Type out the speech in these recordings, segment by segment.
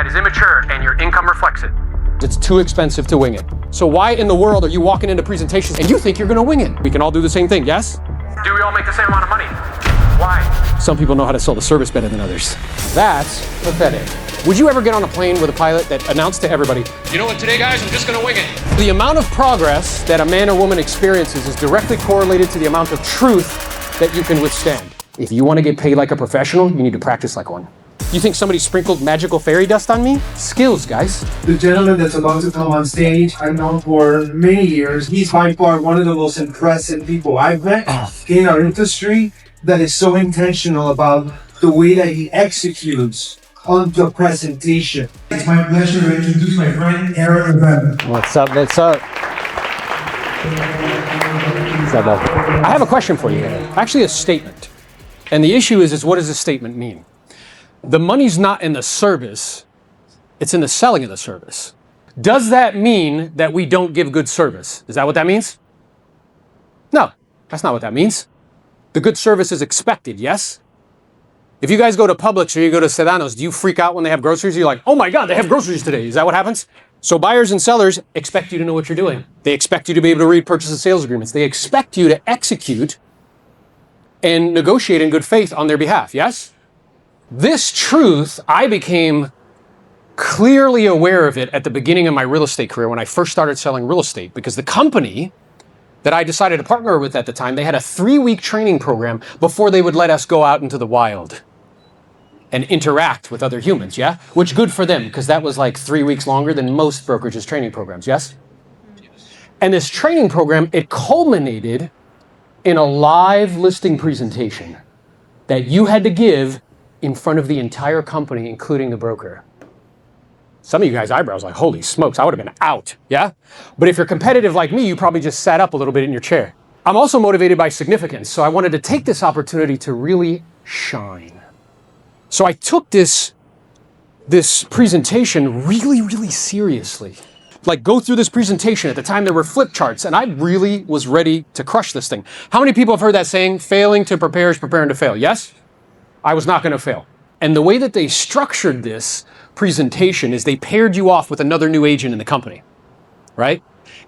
that is immature and your income reflects it. It's too expensive to wing it. So why in the world are you walking into presentations and you think you're gonna wing it? We can all do the same thing, yes? Do we all make the same amount of money? Why? Some people know how to sell the service better than others. That's pathetic. Would you ever get on a plane with a pilot that announced to everybody, you know what, today guys, I'm just gonna wing it? The amount of progress that a man or woman experiences is directly correlated to the amount of truth that you can withstand. If you wanna get paid like a professional, you need to practice like one. You think somebody sprinkled magical fairy dust on me? Skills, guys. The gentleman that's about to come on stage, I've known for many years. He's by far one of the most impressive people I've met in our industry that is so intentional about the way that he executes on the presentation. It's my pleasure to introduce my friend, Aaron. What's up? What's up? I have a question for you. Actually, a statement. And the issue is what does a statement mean? The money's not in the service, it's in the selling of the service. Does that mean that we don't give good service? Is that what that means? No, that's not what that means. The good service is expected, yes? If you guys go to Publix or you go to Sedano's, do you freak out when they have groceries? You're like, oh my God, they have groceries today. Is that what happens? So buyers and sellers expect you to know what you're doing. They expect you to be able to read purchase and sales agreements. They expect you to execute and negotiate in good faith on their behalf, yes? This truth, I became clearly aware of it at the beginning of my real estate career when I first started selling real estate, because the company that I decided to partner with at the time, they had a 3-week training program before they would let us go out into the wild and interact with other humans, yeah? Which good for them, because that was like 3 weeks longer than most brokerages' training programs, yes? And this training program, it culminated in a live listing presentation that you had to give in front of the entire company, including the broker. Some of you guys' eyebrows like, holy smokes, I would have been out, yeah? But if you're competitive like me, you probably just sat up a little bit in your chair. I'm also motivated by significance, so I wanted to take this opportunity to really shine. So I took this presentation really, really seriously. Like, go through this presentation. At the time, there were flip charts, and I really was ready to crush this thing. How many people have heard that saying, failing to prepare is preparing to fail? Yes? I was not going to fail. And the way that they structured this presentation is they paired you off with another new agent in the company, right?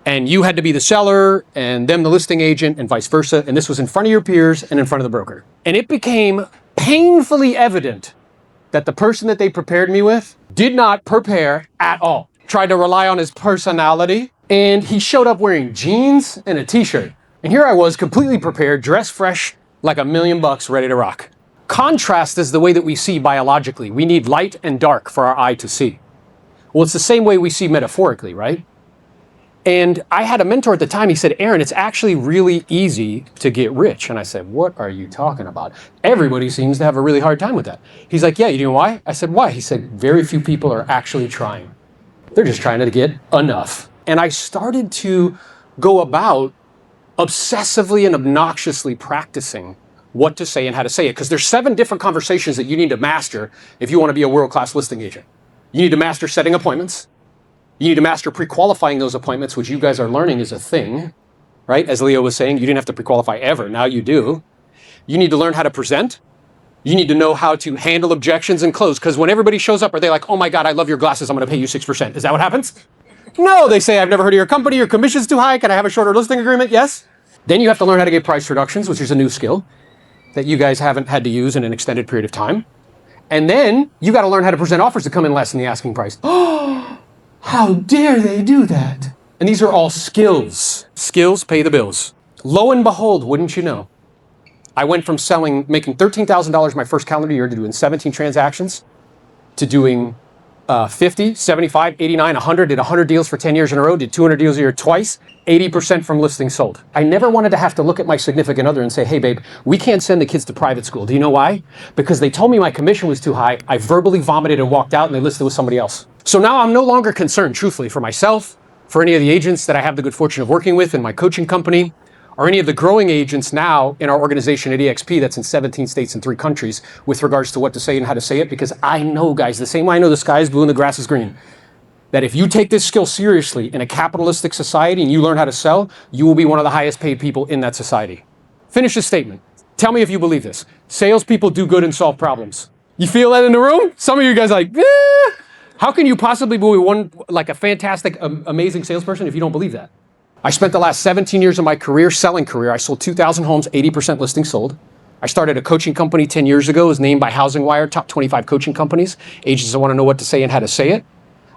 And you had to be the seller and them the listing agent and vice versa. And this was in front of your peers and in front of the broker. And it became painfully evident that the person that they prepared me with did not prepare at all. Tried to rely on his personality, and he showed up wearing jeans and a t-shirt. And here I was completely prepared, dressed fresh, like $1,000,000, ready to rock. Contrast is the way that we see biologically. We need light and dark for our eye to see. Well, it's the same way we see metaphorically, right? And I had a mentor at the time. He said, Aaron, it's actually really easy to get rich. And I said, what are you talking about? Everybody seems to have a really hard time with that. He's like, yeah, you know why? I said, why? He said, very few people are actually trying. They're just trying to get enough. And I started to go about obsessively and obnoxiously practicing what to say and how to say it, because there's 7 different conversations that you need to master if you want to be a world-class listing agent. You need to master setting appointments. You need to master pre-qualifying those appointments, which you guys are learning is a thing, right? As Leo was saying, you didn't have to pre-qualify ever. Now you do. You need to learn how to present. You need to know how to handle objections and close, because when everybody shows up, are they like, oh my God, I love your glasses, I'm going to pay you 6%. Is that what happens? No, they say, I've never heard of your company, your commission's too high, can I have a shorter listing agreement? Yes. Then you have to learn how to get price reductions, which is a new skill that you guys haven't had to use in an extended period of time. And then you got to learn how to present offers that come in less than the asking price. Oh, how dare they do that? And these are all skills. Skills pay the bills. Lo and behold, wouldn't you know, I went from making $13,000 my first calendar year to doing 17 transactions to doing 50, 75, 89, 100, did 100 deals for 10 years in a row, did 200 deals a year twice, 80% from listings sold. I never wanted to have to look at my significant other and say, hey babe, we can't send the kids to private school. Do you know why? Because they told me my commission was too high, I verbally vomited and walked out and they listed with somebody else. So now I'm no longer concerned, truthfully, for myself, for any of the agents that I have the good fortune of working with in my coaching company, or any of the growing agents now in our organization at EXP that's in 17 states and 3 countries with regards to what to say and how to say it, because I know, guys, the same way I know the sky is blue and the grass is green, that if you take this skill seriously in a capitalistic society and you learn how to sell, you will be one of the highest paid people in that society. Finish this statement. Tell me if you believe this. Salespeople do good and solve problems. You feel that in the room? Some of you guys are like, How can you possibly be like a fantastic, amazing salesperson if you don't believe that? I spent the last 17 years of my selling career. I sold 2,000 homes, 80% listings sold. I started a coaching company 10 years ago. It was named by Housing Wire, top 25 coaching companies. Agents that want to know what to say and how to say it.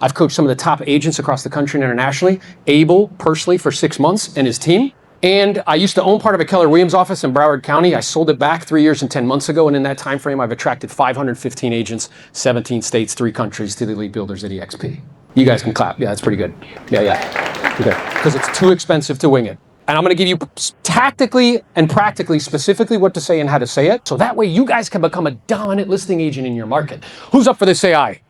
I've coached some of the top agents across the country and internationally. Abel, personally, for 6 months, and his team. And I used to own part of a Keller Williams office in Broward County. I sold it back 3 years and 10 months ago. And in that time frame, I've attracted 515 agents, 17 states, 3 countries to the Elite Builders at EXP. You guys can clap. Yeah, that's pretty good. Yeah. Okay. Because it's too expensive to wing it. And I'm going to give you tactically and practically, specifically what to say and how to say it. So that way you guys can become a dominant listing agent in your market. Who's up for this? Say aye.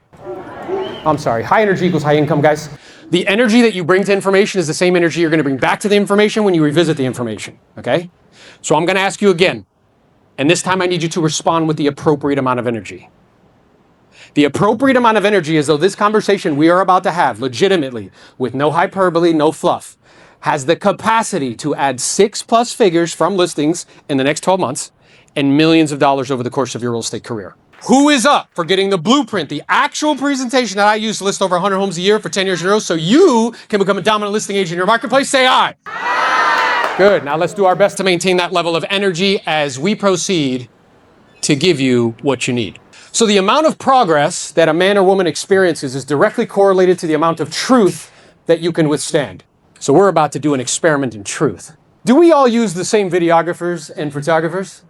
I'm sorry. High energy equals high income, guys. The energy that you bring to information is the same energy you're going to bring back to the information when you revisit the information. Okay? So I'm going to ask you again. And this time I need you to respond with the appropriate amount of energy. The appropriate amount of energy is though this conversation we are about to have legitimately, with no hyperbole, no fluff, has the capacity to add 6+ figures from listings in the next 12 months and millions of dollars over the course of your real estate career. Who is up for getting the blueprint, the actual presentation that I use to list over 100 homes a year for 10 years in a row so you can become a dominant listing agent in your marketplace? Say aye. Aye. Good. Now let's do our best to maintain that level of energy as we proceed to give you what you need. So the amount of progress that a man or woman experiences is directly correlated to the amount of truth that you can withstand. So we're about to do an experiment in truth. Do we all use the same videographers and photographers?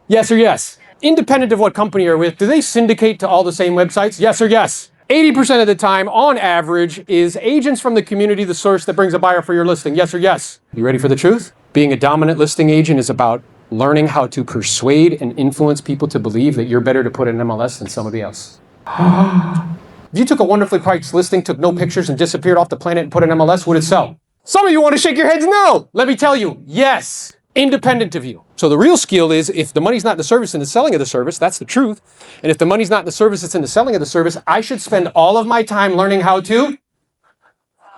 Yes or yes? Independent of what company you're with, do they syndicate to all the same websites? Yes or yes? 80% of the time, on average, is agents from the community the source that brings a buyer for your listing? Yes or yes? You ready for the truth? Being a dominant listing agent is about learning how to persuade and influence people to believe that you're better to put in MLS than somebody else. If you took a wonderfully priced listing, took no pictures, and disappeared off the planet and put in MLS, would it sell? Some of you want to shake your heads no. Let me tell you, yes, independent of you. So the real skill is if the money's not in the service and the selling of the service, that's the truth. And if the money's not in the service, it's in the selling of the service, I should spend all of my time learning how to.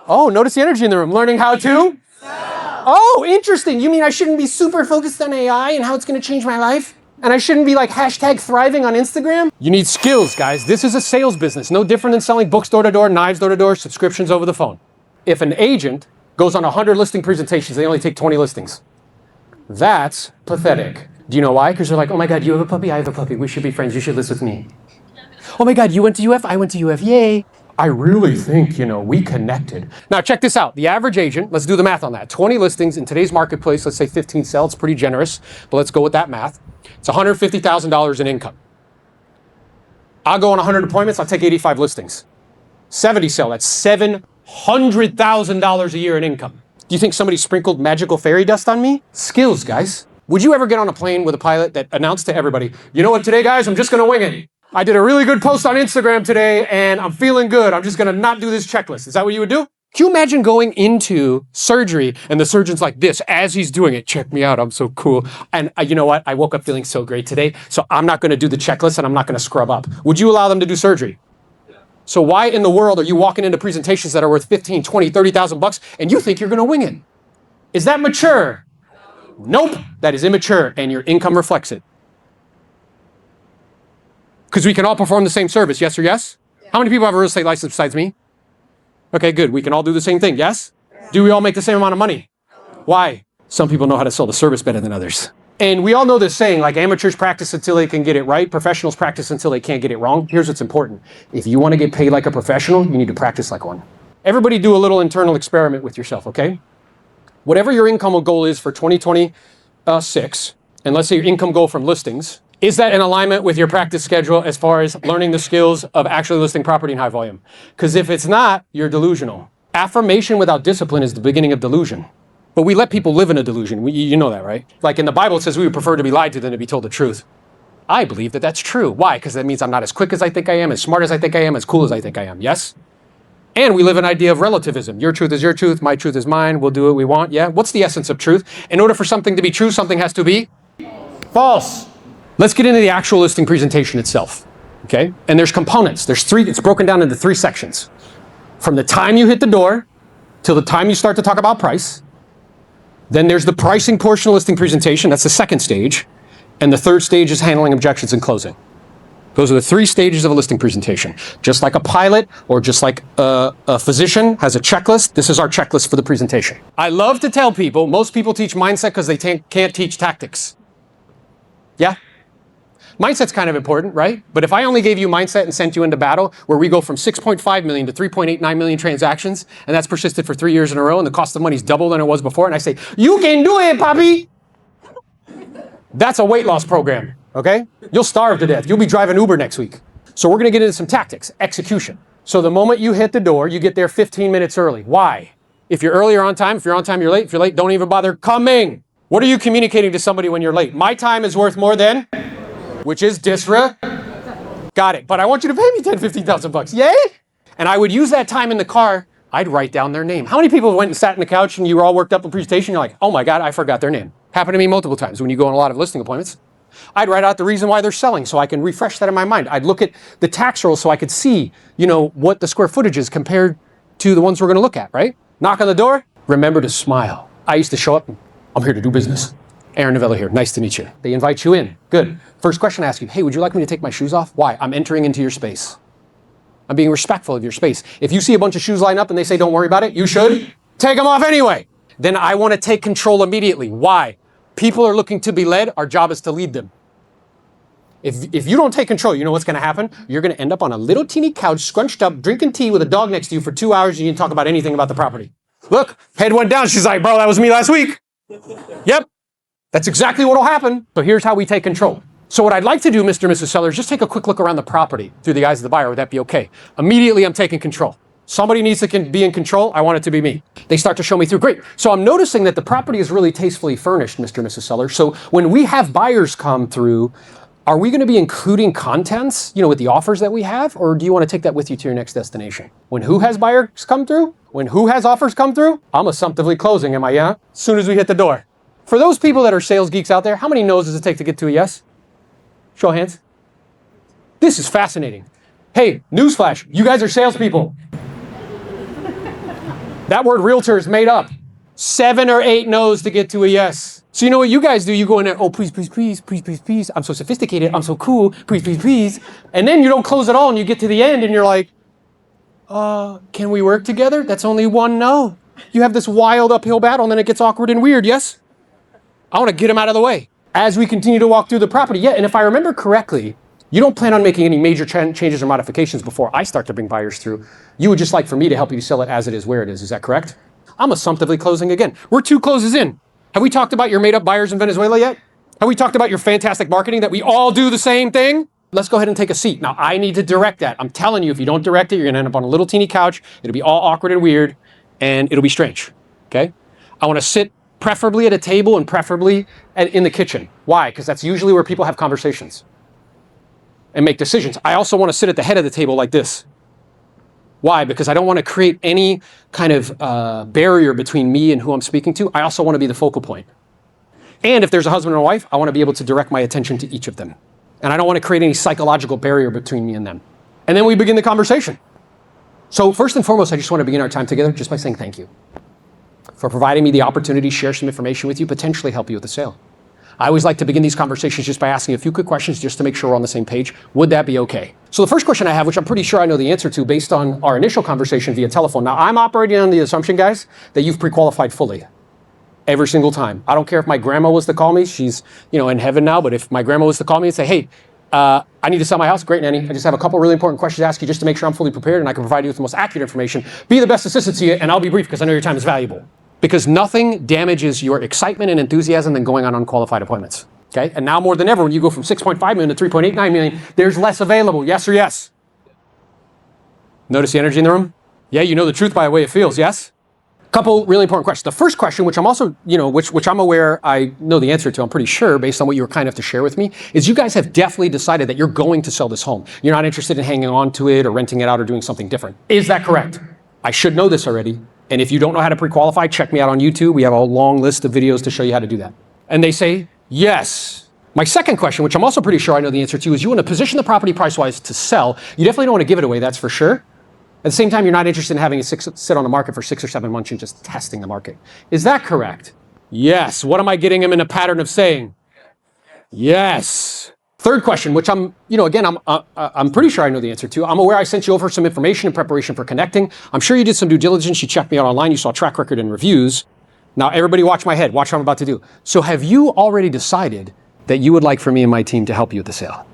Oh, notice the energy in the room. Learning how to. Oh, interesting. You mean I shouldn't be super focused on AI and how it's going to change my life? And I shouldn't be like #thriving on Instagram? You need skills, guys. This is a sales business. No different than selling books door to door, knives door to door, subscriptions over the phone. If an agent goes on 100 listing presentations, they only take 20 listings. That's pathetic. Do you know why? Because they're like, oh my God, you have a puppy, I have a puppy. We should be friends. You should list with me. Oh my God, you went to UF, I went to UF. Yay. I really think, we connected. Now check this out. The average agent, let's do the math on that. 20 listings in today's marketplace, let's say 15 sell. It's pretty generous, but let's go with that math. It's $150,000 in income. I'll go on 100 appointments, I'll take 85 listings. 70 sell, that's $700,000 a year in income. Do you think somebody sprinkled magical fairy dust on me? Skills, guys. Would you ever get on a plane with a pilot that announced to everybody, you know what, today, guys, I'm just gonna wing it. I did a really good post on Instagram today and I'm feeling good. I'm just gonna not do this checklist. Is that what you would do? Can you imagine going into surgery and the surgeon's like this as he's doing it? Check me out, I'm so cool. And you know what? I woke up feeling so great today, so I'm not gonna do the checklist and I'm not gonna scrub up. Would you allow them to do surgery? So why in the world are you walking into presentations that are worth 15, 20, 30,000 bucks and you think you're gonna wing it? Is that mature? Nope, that is immature and your income reflects it. Because we can all perform the same service, yes or yes? How many people have a real estate license besides me? Okay, good. We can all do the same thing, yes? Do we all make the same amount of money? Why? Some people know how to sell the service better than others. And we all know this saying, like amateurs practice until they can get it right, professionals practice until they can't get it wrong. Here's what's important. If you want to get paid like a professional, you need to practice like one. Everybody do a little internal experiment with yourself, okay? Whatever your income goal is for 2026, and let's say your income goal from listings, is that in alignment with your practice schedule as far as learning the skills of actually listing property in high volume? Because if it's not, you're delusional. Affirmation without discipline is the beginning of delusion. But we let people live in a delusion. You know that, right? Like in the Bible, it says we would prefer to be lied to than to be told the truth. I believe that that's true. Why? Because that means I'm not as quick as I think I am, as smart as I think I am, as cool as I think I am. Yes? And we live an idea of relativism. Your truth is your truth. My truth is mine. We'll do what we want. Yeah? What's the essence of truth? In order for something to be true, something has to be false. Let's get into the actual listing presentation itself, okay? And there's components. There's three, it's broken down into 3 sections. From the time you hit the door till the time you start to talk about price. Then there's the pricing portion of listing presentation. That's the second stage. And the third stage is handling objections and closing. Those are the 3 stages of a listing presentation. Just like a pilot or just like a physician has a checklist, this is our checklist for the presentation. I love to tell people, most people teach mindset because they can't teach tactics. Yeah? Mindset's kind of important, right? But if I only gave you mindset and sent you into battle where we go from 6.5 million to 3.89 million transactions, and that's persisted for 3 years in a row, and the cost of money's double than it was before, and I say, you can do it, Poppy! That's a weight loss program, okay? You'll starve to death. You'll be driving Uber next week. So we're gonna get into some tactics, execution. So the moment you hit the door, you get there 15 minutes early. Why? If you're early or on time, if you're on time, you're late. If you're late, don't even bother coming. What are you communicating to somebody when you're late? My time is worth more than, which is got it. But I want you to pay me 10, 15,000 bucks. Yay? And I would use that time in the car. I'd write down their name. How many people went and sat in the couch and you were all worked up in presentation? You're like, oh my God, I forgot their name. Happened to me multiple times when you go on a lot of listing appointments. I'd write out the reason why they're selling so I can refresh that in my mind. I'd look at the tax rolls so I could see, what the square footage is compared to the ones we're going to look at, right? Knock on the door. Remember to smile. I used to show up. I'm here to do business. Aaron Novella here. Nice to meet you. They invite you in. Good. First question I ask you, hey, would you like me to take my shoes off? Why? I'm entering into your space. I'm being respectful of your space. If you see a bunch of shoes lined up and they say don't worry about it, you should take them off anyway. Then I want to take control immediately. Why? People are looking to be led. Our job is to lead them. If you don't take control, you know what's going to happen? You're going to end up on a little teeny couch, scrunched up, drinking tea with a dog next to you for 2 hours and you didn't talk about anything about the property. Look, head went down. She's like, bro, that was me last week. Yep. That's exactly what will happen. So here's how we take control. So what I'd like to do, Mr. and Mrs. Seller, is just take a quick look around the property through the eyes of the buyer. Would that be okay? Immediately, I'm taking control. Somebody needs to be in control. I want it to be me. They start to show me through. Great. So I'm noticing that the property is really tastefully furnished, Mr. and Mrs. Seller. So when we have buyers come through, are we going to be including contents, with the offers that we have? Or do you want to take that with you to your next destination? When who has buyers come through? When who has offers come through? I'm assumptively closing, am I? Yeah? As soon as we hit the door. For those people that are sales geeks out there, how many no's does it take to get to a yes? Show of hands. This is fascinating. Hey, newsflash, you guys are salespeople. That word realtor is made up. 7 or 8 no's to get to a yes. So you know what you guys do? You go in there, oh, please, please, please, please, please, please. I'm so sophisticated. I'm so cool. Please, please, please. And then you don't close at all and you get to the end and you're like, can we work together? That's only 1 no. You have this wild uphill battle and then it gets awkward and weird, yes? I want to get them out of the way as we continue to walk through the property. Yeah, and if I remember correctly, you don't plan on making any major changes or modifications before I start to bring buyers through. You would just like for me to help you sell it as it is, where it is. Is that correct? I'm assumptively closing again. We're 2 closes in. Have we talked about your made-up buyers in Venezuela yet? Have we talked about your fantastic marketing that we all do the same thing? Let's go ahead and take a seat. Now, I need to direct that. I'm telling you, if you don't direct it, you're going to end up on a little teeny couch. It'll be all awkward and weird, and it'll be strange, okay? I want to sit preferably at a table and preferably in the kitchen. Why? Because that's usually where people have conversations and make decisions. I also want to sit at the head of the table like this. Why? Because I don't want to create any kind of barrier between me and who I'm speaking to. I also want to be the focal point. And if there's a husband and a wife, I want to be able to direct my attention to each of them. And I don't want to create any psychological barrier between me and them. And then we begin the conversation. So first and foremost, I just want to begin our time together just by saying thank you for providing me the opportunity to share some information with you, potentially help you with the sale. I always like to begin these conversations just by asking a few quick questions just to make sure we're on the same page. Would that be okay? So the first question I have, which I'm pretty sure I know the answer to based on our initial conversation via telephone. Now, I'm operating on the assumption, guys, that you've pre-qualified fully. Every single time. I don't care if my grandma was to call me. She's, in heaven now. But if my grandma was to call me and say, hey, I need to sell my house. Great, Nanny. I just have a couple really important questions to ask you just to make sure I'm fully prepared and I can provide you with the most accurate information. Be the best assistant to you, and I'll be brief because I know your time is valuable. Because nothing damages your excitement and enthusiasm than going on unqualified appointments. Okay? And now more than ever, when you go from 6.5 million to 3.89 million, there's less available. Yes or yes? Notice the energy in the room? Yeah, you know the truth by the way it feels, yes? Couple really important questions. The first question, which I'm also, which I'm aware I know the answer to, I'm pretty sure, based on what you were kind enough to share with me, is you guys have definitely decided that you're going to sell this home. You're not interested in hanging on to it or renting it out or doing something different. Is that correct? I should know this already. And if you don't know how to pre-qualify, check me out on YouTube. We have a long list of videos to show you how to do that. And they say, yes. My second question, which I'm also pretty sure I know the answer to, is you want to position the property price-wise to sell. You definitely don't want to give it away, that's for sure. At the same time, you're not interested in having it sit on the market for 6 or 7 months and just testing the market. Is that correct? Yes. What am I getting him in a pattern of saying? Yes. Third question, which I'm pretty sure I know the answer to. I'm aware I sent you over some information in preparation for connecting. I'm sure you did some due diligence. You checked me out online. You saw track record and reviews. Now, everybody watch my head. Watch what I'm about to do. So have you already decided that you would like for me and my team to help you with the sale?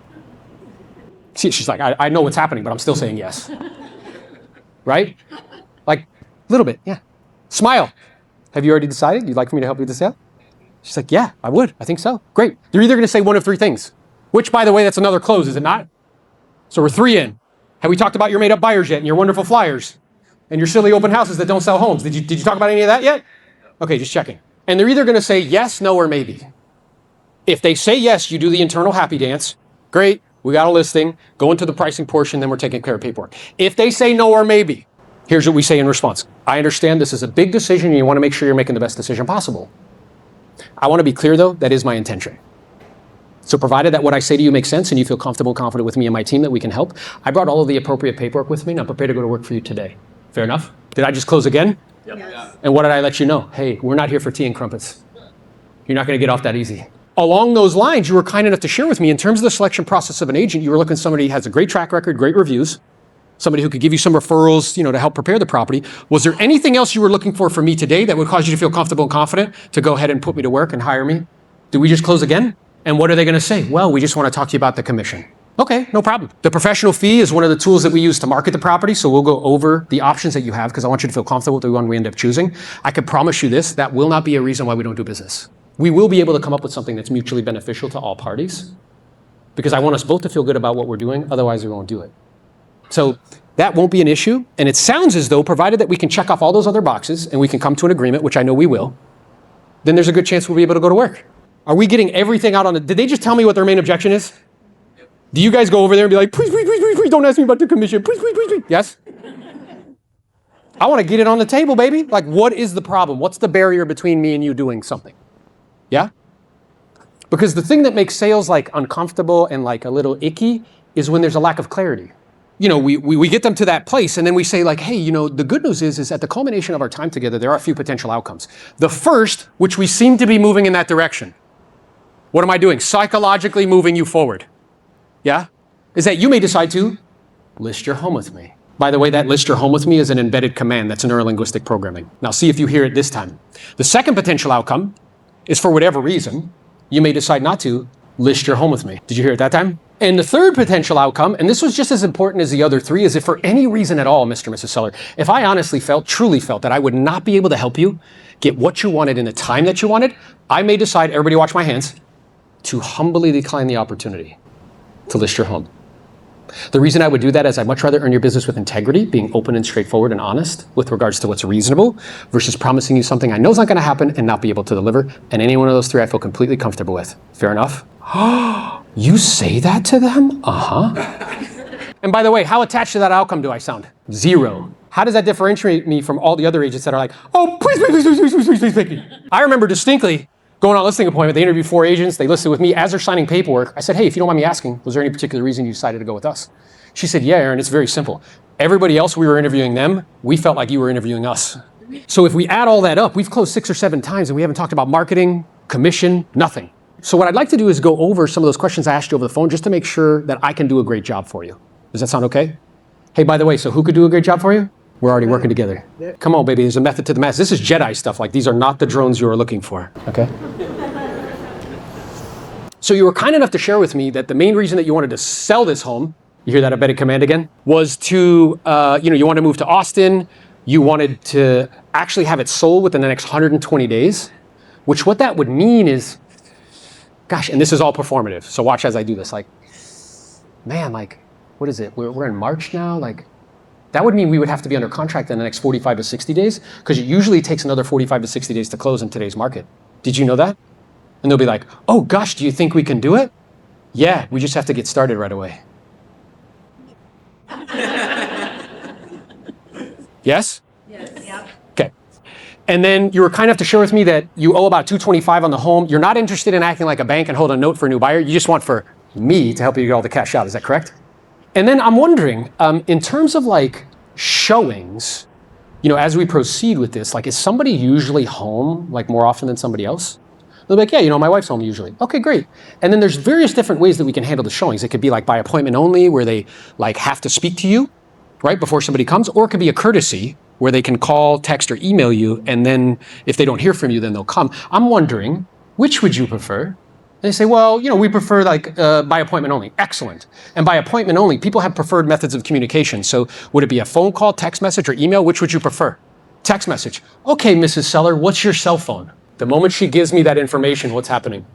See, she's like, I know what's happening, but I'm still saying yes. Right? Like, a little bit, yeah. Smile. Have you already decided you'd like for me to help you with the sale? She's like, yeah, I would. I think so. Great. You're either going to say one of three things, which, by the way, that's another close, is it not? So we're 3 in. Have we talked about your made-up buyers yet and your wonderful flyers and your silly open houses that don't sell homes? Did you talk about any of that yet? Okay, just checking. And they're either going to say yes, no, or maybe. If they say yes, you do the internal happy dance. Great. We got a listing. Go into the pricing portion, then we're taking care of paperwork. If they say no or maybe, here's what we say in response. I understand this is a big decision and you want to make sure you're making the best decision possible. I want to be clear, though, that is my intention. So provided that what I say to you makes sense and you feel comfortable and confident with me and my team that we can help, I brought all of the appropriate paperwork with me and I'm prepared to go to work for you today. Fair enough? Did I just close again? Yep. Yes. And what did I let you know? Hey, we're not here for tea and crumpets. You're not going to get off that easy. Along those lines, you were kind enough to share with me, in terms of the selection process of an agent, you were looking for somebody who has a great track record, great reviews, somebody who could give you some referrals, to help prepare the property. Was there anything else you were looking for from me today that would cause you to feel comfortable and confident to go ahead and put me to work and hire me? Did we just close again? And what are they going to say? Well, we just want to talk to you about the commission. Okay, no problem. The professional fee is one of the tools that we use to market the property, so we'll go over the options that you have because I want you to feel comfortable with the one we end up choosing. I can promise you this, that will not be a reason why we don't do business. We will be able to come up with something that's mutually beneficial to all parties because I want us both to feel good about what we're doing, otherwise we won't do it. So that won't be an issue, and it sounds as though, provided that we can check off all those other boxes and we can come to an agreement, which I know we will, then there's a good chance we'll be able to go to work. Are we getting everything out on did they just tell me what their main objection is? Do you guys go over there and be like, please, don't ask me about the commission, please. Yes? I want to get it on the table, baby. Like, what is the problem? What's the barrier between me and you doing something? Yeah? Because the thing that makes sales like uncomfortable and like a little icky is when there's a lack of clarity. We get them to that place and then we say like, hey, the good news is at the culmination of our time together, there are a few potential outcomes. The first, which we seem to be moving in that direction. What am I doing? Psychologically moving you forward. Yeah? Is that you may decide to list your home with me. By the way, that list your home with me is an embedded command. That's neurolinguistic programming. Now see if you hear it this time. The second potential outcome is, for whatever reason, you may decide not to list your home with me. Did you hear it that time? And the third potential outcome, and this was just as important as the other three, is if for any reason at all, Mr. and Mrs. Seller, if I honestly truly felt that I would not be able to help you get what you wanted in the time that you wanted, I may decide, everybody watch my hands, to humbly decline the opportunity to list your home. The reason I would do that is I'd much rather earn your business with integrity, being open and straightforward and honest with regards to what's reasonable, versus promising you something I know is not going to happen and not be able to deliver. And any one of those three I feel completely comfortable with. Fair enough? You say that to them? Uh-huh. And by the way, how attached to that outcome do I sound? 0. How does that differentiate me from all the other agents that are like, oh, please pick me? I remember distinctly going on a listing appointment, they interviewed 4 agents, they listed with me. As they're signing paperwork, I said, hey, if you don't mind me asking, was there any particular reason you decided to go with us? She said, yeah, Aaron, it's very simple. Everybody else, we were interviewing them, we felt like you were interviewing us. So if we add all that up, we've closed 6 or 7 times and we haven't talked about marketing, commission, nothing. So what I'd like to do is go over some of those questions I asked you over the phone just to make sure that I can do a great job for you. Does that sound okay? Hey, by the way, so who could do a great job for you? We're already working together. Come on, baby, there's a method to the madness. This is Jedi stuff. Like, these are not the drones you are looking for, okay? So you were kind enough to share with me that the main reason that you wanted to sell this home, you hear that embedded command again, was to, you wanted to move to Austin. You wanted to actually have it sold within the next 120 days, which what that would mean is, gosh, and this is all performative. So watch as I do this. Like, man, like, what is it? We're in March now. Like, that would mean we would have to be under contract in the next 45 to 60 days because it usually takes another 45 to 60 days to close in today's market. Did you know that? And they'll be like, oh gosh, do you think we can do it? Yeah, we just have to get started right away. Yes? Yes. Yep. Okay. And then you were kind enough to share with me that you owe about $225 on the home. You're not interested in acting like a bank and hold a note for a new buyer. You just want for me to help you get all the cash out. Is that correct? And then I'm wondering, in terms of like showings, as we proceed with this, like, is somebody usually home like more often than somebody else? They'll be like, yeah, you know, my wife's home usually. Okay, great. And then there's various different ways that we can handle the showings. It could be like by appointment only, where they like have to speak to you, right, before somebody comes, or it could be a courtesy where they can call, text, or email you, and then if they don't hear from you, then they'll come. I'm wondering, which would you prefer? They say, well, you know, we prefer like by appointment only. Excellent. And by appointment only, people have preferred methods of communication. So would it be a phone call, text message, or email? Which would you prefer? Text message. Okay, Mrs. Seller, what's your cell phone? The moment she gives me that information, what's happening?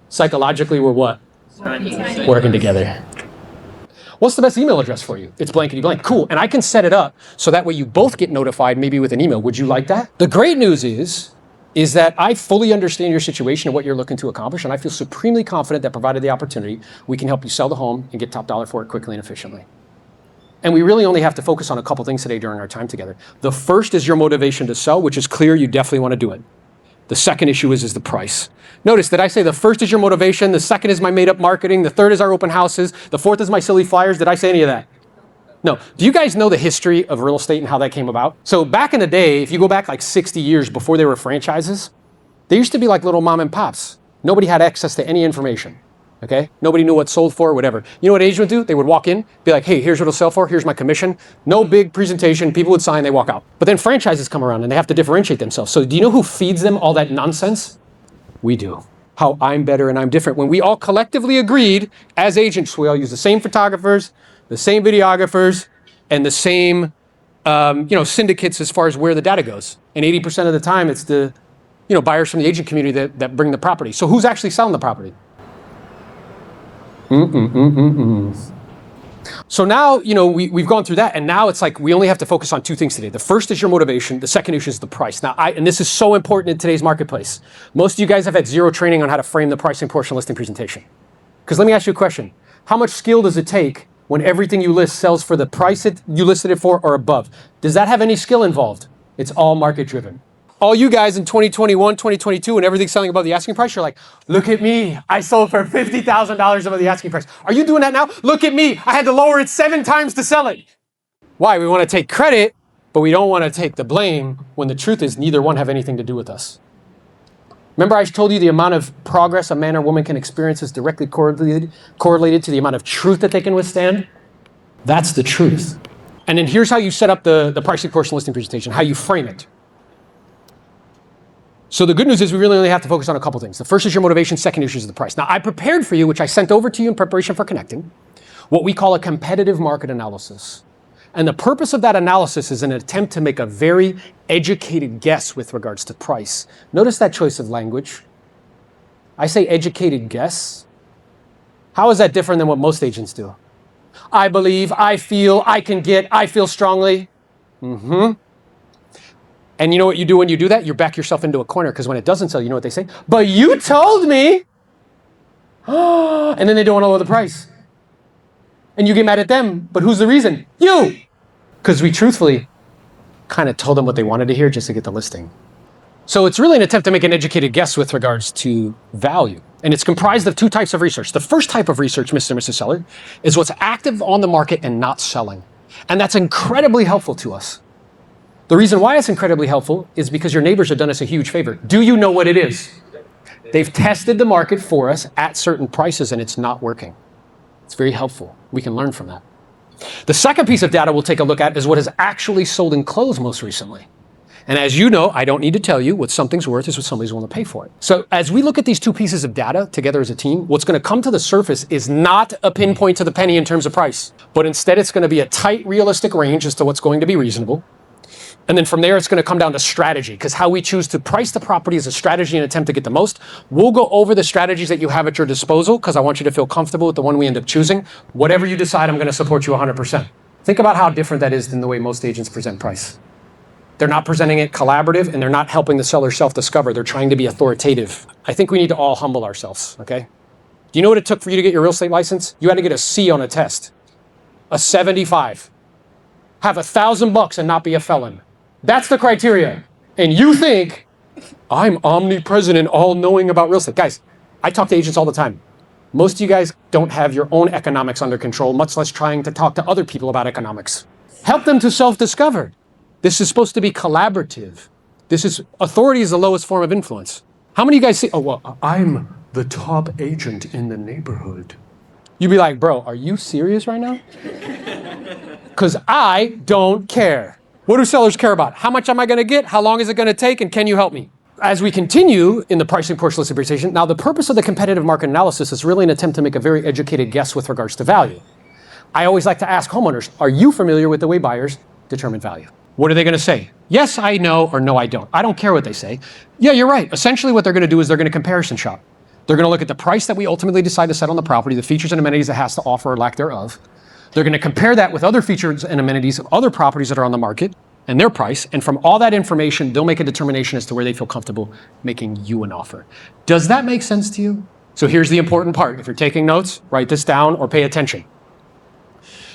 Psychologically, we're what? Working together. What's the best email address for you? It's blankety blank. Cool. And I can set it up so that way you both get notified, maybe with an email. Would you like that? The great news is that I fully understand your situation and what you're looking to accomplish, and I feel supremely confident that provided the opportunity, we can help you sell the home and get top dollar for it quickly and efficiently. And we really only have to focus on a couple things today during our time together. The first is your motivation to sell, which is clear, you definitely want to do it. The second issue is the price. Notice that I say the first is your motivation, the second is my made-up marketing, the third is our open houses, the fourth is my silly flyers. Did I say any of that? No. Do you guys know the history of real estate and how that came about? So back in the day, if you go back like 60 years before there were franchises, they used to be like little mom and pops. Nobody had access to any information, okay? Nobody knew what sold for, whatever. You know what an agent would do? They would walk in, be like, hey, here's what it'll sell for, here's my commission. No big presentation, people would sign, they walk out. But then franchises come around and they have to differentiate themselves. So do you know who feeds them all that nonsense? We do. How I'm better and I'm different. When we all collectively agreed, as agents, we all use the same photographers, the same videographers, and the same syndicates as far as where the data goes. And 80% of the time, it's the buyers from the agent community that bring the property. So who's actually selling the property? So now, we've gone through that, and now it's like we only have to focus on two things today. The first is your motivation. The second issue is the price. Now, and this is so important in today's marketplace. Most of you guys have had zero training on how to frame the pricing portion listing presentation. Because let me ask you a question. How much skill does it take when everything you list sells for the price you listed it for or above? Does that have any skill involved? It's all market driven. All you guys in 2021, 2022, and everything's selling above the asking price, you're like, look at me, I sold for $50,000 above the asking price. Are you doing that now? Look at me, I had to lower it 7 times to sell it. Why? We want to take credit, but we don't want to take the blame when the truth is neither one have anything to do with us. Remember I told you the amount of progress a man or woman can experience is directly correlated to the amount of truth that they can withstand? That's the truth. And then here's how you set up the pricing portion listing presentation, how you frame it. So the good news is we really only have to focus on a couple things. The first is your motivation, second issue is the price. Now I prepared for you, which I sent over to you in preparation for connecting, what we call a competitive market analysis. And the purpose of that analysis is an attempt to make a very educated guess with regards to price. Notice that choice of language. I say educated guess. How is that different than what most agents do? I believe, I feel, I can get, I feel strongly. And you know what you do when you do that? You back yourself into a corner, because when it doesn't sell, you know what they say? But you told me. And then they don't want to lower the price. And you get mad at them, but who's the reason? You! Because we truthfully kind of told them what they wanted to hear just to get the listing. So it's really an attempt to make an educated guess with regards to value. And it's comprised of two types of research. The first type of research, Mr. and Mrs. Seller, is what's active on the market and not selling. And that's incredibly helpful to us. The reason why it's incredibly helpful is because your neighbors have done us a huge favor. Do you know what it is? They've tested the market for us at certain prices and it's not working. It's very helpful. We can learn from that. The second piece of data we'll take a look at is what has actually sold and closed most recently. And as you know, I don't need to tell you what something's worth is what somebody's willing to pay for it. So as we look at these two pieces of data together as a team, what's going to come to the surface is not a pinpoint to the penny in terms of price, but instead it's going to be a tight, realistic range as to what's going to be reasonable. And then from there, it's going to come down to strategy, because how we choose to price the property is a strategy and attempt to get the most. We'll go over the strategies that you have at your disposal, because I want you to feel comfortable with the one we end up choosing. Whatever you decide, I'm going to support you 100%. Think about how different that is than the way most agents present price. They're not presenting it collaborative, and they're not helping the seller self-discover. They're trying to be authoritative. I think we need to all humble ourselves, okay? Do you know what it took for you to get your real estate license? You had to get a C on a test, a 75. Have $1,000 and not be a felon. That's the criteria. And you think, I'm omnipresent and all-knowing about real estate. Guys, I talk to agents all the time. Most of you guys don't have your own economics under control, much less trying to talk to other people about economics. Help them to self-discover. This is supposed to be collaborative. Authority is the lowest form of influence. How many of you guys say, oh, well, I'm the top agent in the neighborhood? You'd be like, bro, are you serious right now? Because I don't care. What do sellers care about? How much am I going to get? How long is it going to take? And can you help me? As we continue in the pricing portion of listing presentation, now the purpose of the competitive market analysis is really an attempt to make a very educated guess with regards to value. I always like to ask homeowners, are you familiar with the way buyers determine value? What are they going to say? Yes, I know, or no, I don't. I don't care what they say. Yeah, you're right. Essentially what they're going to do is they're going to comparison shop. They're going to look at the price that we ultimately decide to set on the property, the features and amenities it has to offer or lack thereof. They're going to compare that with other features and amenities of other properties that are on the market and their price. And from all that information, they'll make a determination as to where they feel comfortable making you an offer. Does that make sense to you? So here's the important part. If you're taking notes, write this down or pay attention.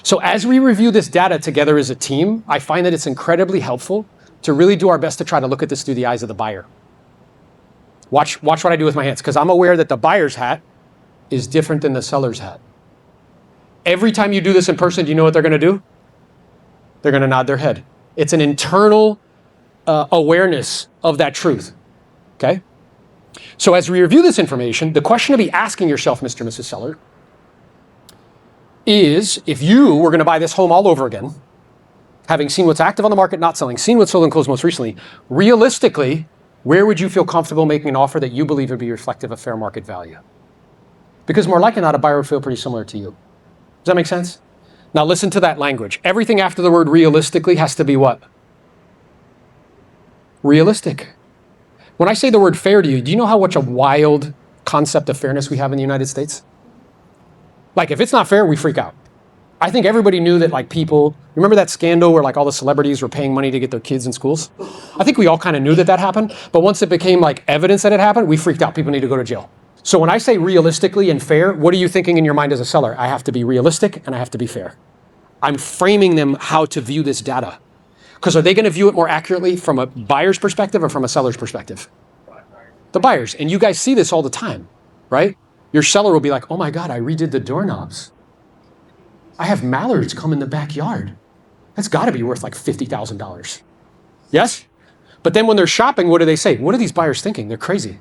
So as we review this data together as a team, I find that it's incredibly helpful to really do our best to try to look at this through the eyes of the buyer. Watch what I do with my hands, because I'm aware that the buyer's hat is different than the seller's hat. Every time you do this in person, do you know what they're going to do? They're going to nod their head. It's an internal awareness of that truth, okay? So as we review this information, the question to be asking yourself, Mr. and Mrs. Seller, is if you were going to buy this home all over again, having seen what's active on the market, not selling, seen what's sold and closed most recently, realistically, where would you feel comfortable making an offer that you believe would be reflective of fair market value? Because more likely than not, a buyer would feel pretty similar to you. Does that make sense? Now listen to that language. Everything after the word realistically has to be what? Realistic. When I say the word fair to you, do you know how much a wild concept of fairness we have in the United States? Like if it's not fair, we freak out. I think everybody knew that like people, remember that scandal where like all the celebrities were paying money to get their kids in schools? I think we all kind of knew that happened, but once it became like evidence that it happened, we freaked out. People need to go to jail. So when I say realistically and fair, what are you thinking in your mind as a seller? I have to be realistic and I have to be fair. I'm framing them how to view this data. Because are they going to view it more accurately from a buyer's perspective or from a seller's perspective? The buyers. And you guys see this all the time, right? Your seller will be like, oh my God, I redid the doorknobs. I have mallards come in the backyard. That's got to be worth like $50,000. Yes? But then when they're shopping, what do they say? What are these buyers thinking? They're crazy.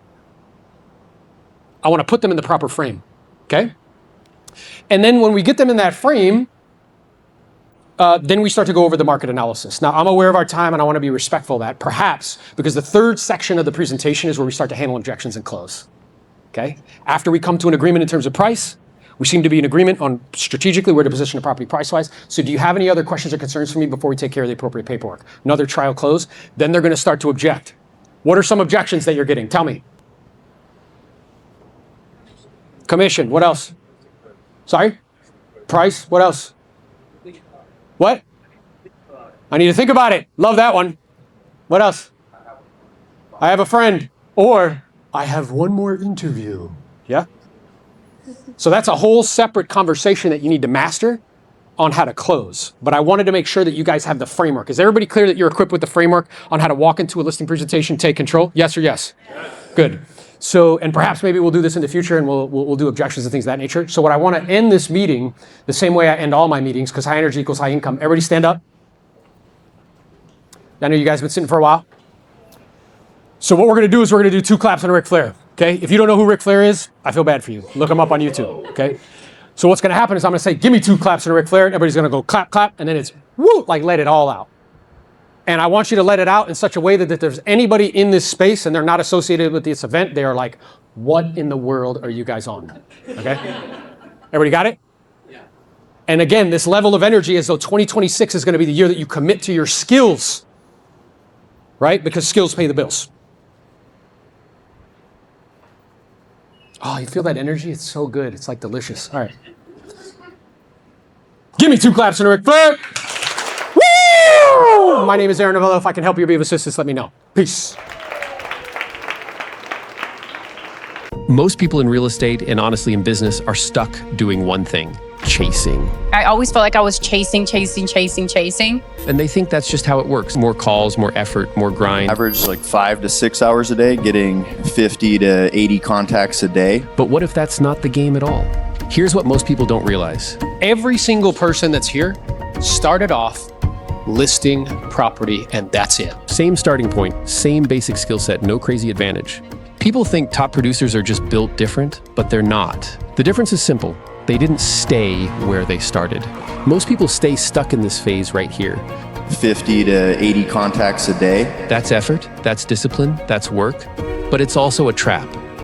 I want to put them in the proper frame, okay? And then when we get them in that frame, then we start to go over the market analysis. Now, I'm aware of our time and I want to be respectful of that, perhaps, because the third section of the presentation is where we start to handle objections and close, okay? After we come to an agreement in terms of price, we seem to be in agreement on strategically where to position the property price-wise. So do you have any other questions or concerns for me before we take care of the appropriate paperwork? Another trial close, then they're going to start to object. What are some objections that you're getting? Tell me. Commission, what else? Sorry? Price, what else? What? I need to think about it. Love that one. What else? I have a friend. Or I have one more interview. Yeah? So that's a whole separate conversation that you need to master on how to close. But I wanted to make sure that you guys have the framework. Is everybody clear that you're equipped with the framework on how to walk into a listing presentation, take control? Yes or yes? Yes. Good. So, and perhaps maybe we'll do this in the future and we'll do objections and things of that nature. So what I want to end this meeting the same way I end all my meetings, because high energy equals high income. Everybody stand up. I know you guys have been sitting for a while. So what we're going to do is we're going to do 2 claps on Ric Flair. Okay? If you don't know who Ric Flair is, I feel bad for you. Look him up on YouTube. Okay? So what's going to happen is I'm going to say, give me 2 claps on Ric Flair. And everybody's going to go clap, clap. And then it's woo, like let it all out. And I want you to let it out in such a way that if there's anybody in this space and they're not associated with this event, they are like, what in the world are you guys on? Okay? Everybody got it? Yeah. And again, this level of energy as though 2026 is going to be the year that you commit to your skills. Right? Because skills pay the bills. Oh, you feel that energy? It's so good. It's like delicious. All right. Give me 2 claps on Ric Flair. Woo! My name is Aaron Novello. If I can help you or be of assistance, let me know. Peace. Most people in real estate and honestly in business are stuck doing one thing, chasing. I always felt like I was chasing. And they think that's just how it works. More calls, more effort, more grind. Average like 5 to 6 hours a day, getting 50 to 80 contacts a day. But what if that's not the game at all? Here's what most people don't realize. Every single person that's here started off listing property and that's it. Same starting point, same basic skill set, no crazy advantage. People think top producers are just built different, but they're not. The difference is simple. They didn't stay where they started. Most people stay stuck in this phase right here. 50 to 80 contacts a day. That's effort, that's discipline, that's work, but it's also a trap.